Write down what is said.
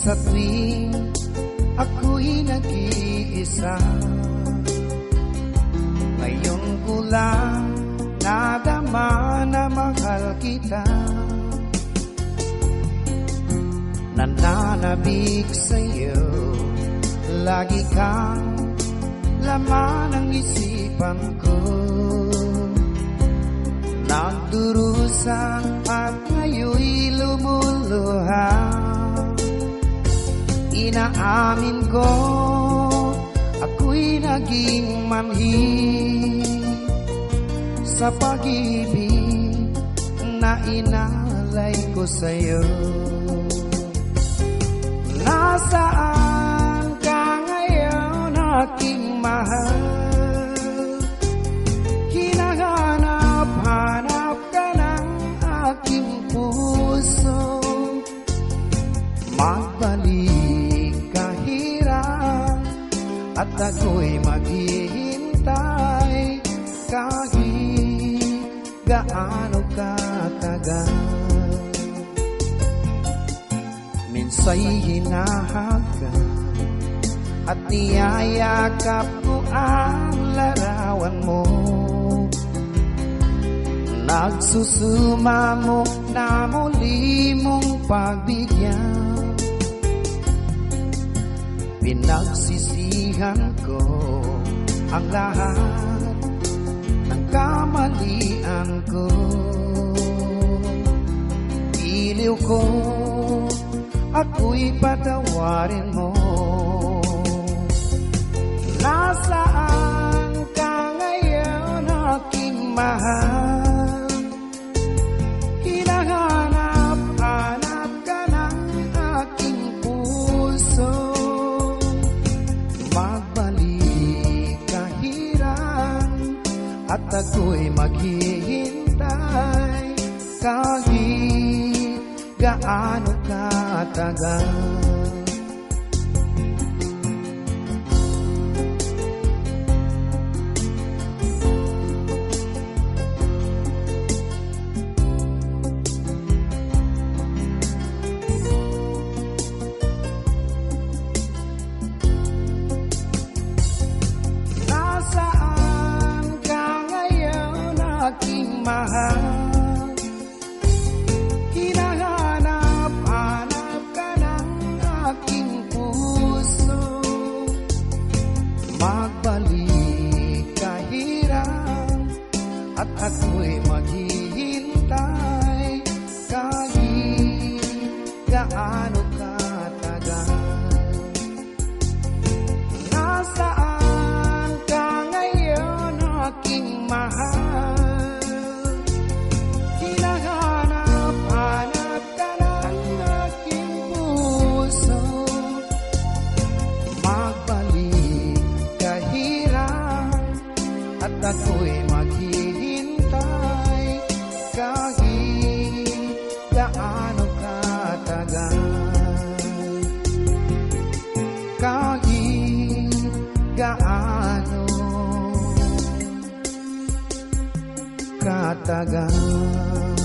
sa tuwing ako'y nag-iisa. Ngayon ko lang nadama na mahal kita. Nananabik sa'yo, lagi kang laman ng isipan ko. Nagdurusa at ngayon'y lumuluha. Inaamin ko, ako'y naging manhid sa pag-ibig na inalay ko sa'yo. Nasaan ka ngayon, aking mahal? Hinahanap-hanap ka ng aking puso. Magbalik ka hirap at ako'y maghihintay kahit gaano katagal. Minsa'y hinahagan at niyayakap ko ang larawan mo. Nagsusuma mo na muli mong pagbigyan. Pinagsisihan ko ang lahat ng kamalian ko. Iliw ko, ako'y patawarin mo. Nasaan ka ngayon, aking mahal? Hinahanap-hanap ka ng aking puso. Magbalik ka hirap at ako'y maghihintay kahit gaano katagal. Nasaan ka ngayon, aking mahal? Hinahanap-hanap ka ng aking puso. Magbalik ka hirap at ako'y maghihintay kahit gaano katagal. Nasaan ka ngayon, aking mahal? Hinahanap-hanap ka ng aking puso. Magbalik ka hirap at ako'y maghihintay kahit gaano katagal. Kahit gaano katagal.